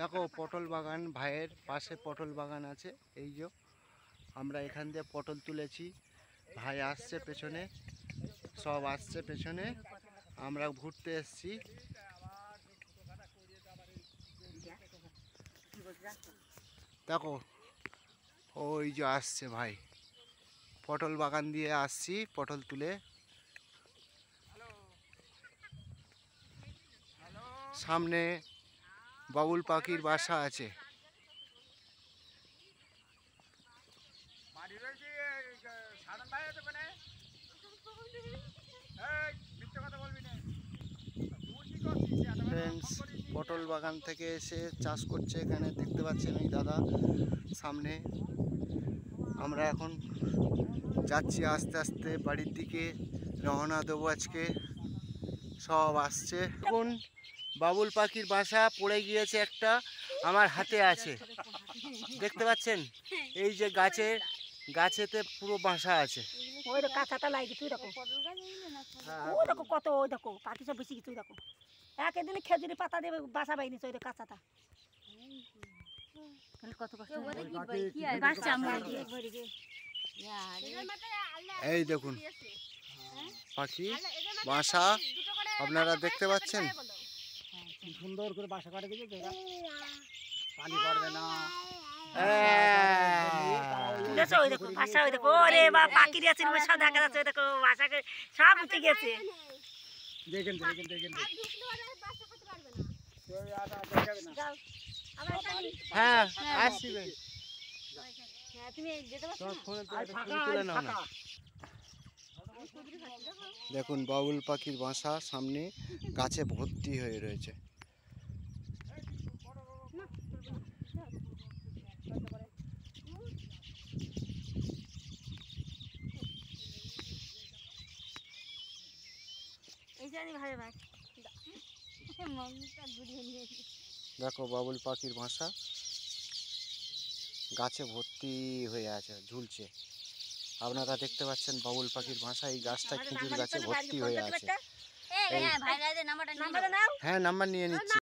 দেখো পটল বাগান, ভাইয়ের পাশে পটল বাগান আছে। এই যে আমরা এখান দিয়ে পটল তুলেছি, ভাই আসছে পেছনে, সব আসছে পেছনে, আমরা ঘুরতে এসছি। দেখো ওই যে আসছে ভাই, পটল বাগান দিয়ে আসছি পটল তুলে। সামনে বাবুল পাখির বাসা আছে। ফ্রেন্ডস, পটল বাগান থেকে এসে চাষ করছে এখানে, দেখতে পাচ্ছেন ওই দাদা সামনে। আমরা এখন যাচ্ছি আস্তে আস্তে বাড়ির দিকে, রওনা দেবো আজকে। সব আসছে। এখন বাবুল পাখির বাসা পড়ে গিয়েছে একটা, আমার হাতে আছে, দেখতে পাচ্ছেন? এই যে গাছেতে পুরো বাসা আছে। ওই কাঁচাটা লাগি তুই দেখো, ওই দেখো কত, ওই দেখো পাখি সব বেশি কিছু দেখো। একদিনে খেজুরি পাতা দেবে বাসা বাইনি ওই কাঁচাটা। কত কষ্ট, এই দেখুন পাখি বাসা, আপনারা দেখতে পাচ্ছেন সুন্দর করে বাসা করে দিয়েছে, পানি পড়বে না। সব উঠে গেছে। দেখেন দেখেন দেখেন হ্যাঁ আসছি। দেখুন বাবুল পাখির বাসা সামনে গাছে ভর্তি হয়ে রয়েছে। দেখো বাবুল পাখির বাসা গাছে ভর্তি হয়ে আছে, ঝুলছে। আপনারা দেখতে পাচ্ছেন বাবুল পাখির বাসা, এই গাছটা খেজুর গাছে ভর্তি হয়ে আছে। হ্যাঁ নাম্বার নিয়ে নিচ্ছি।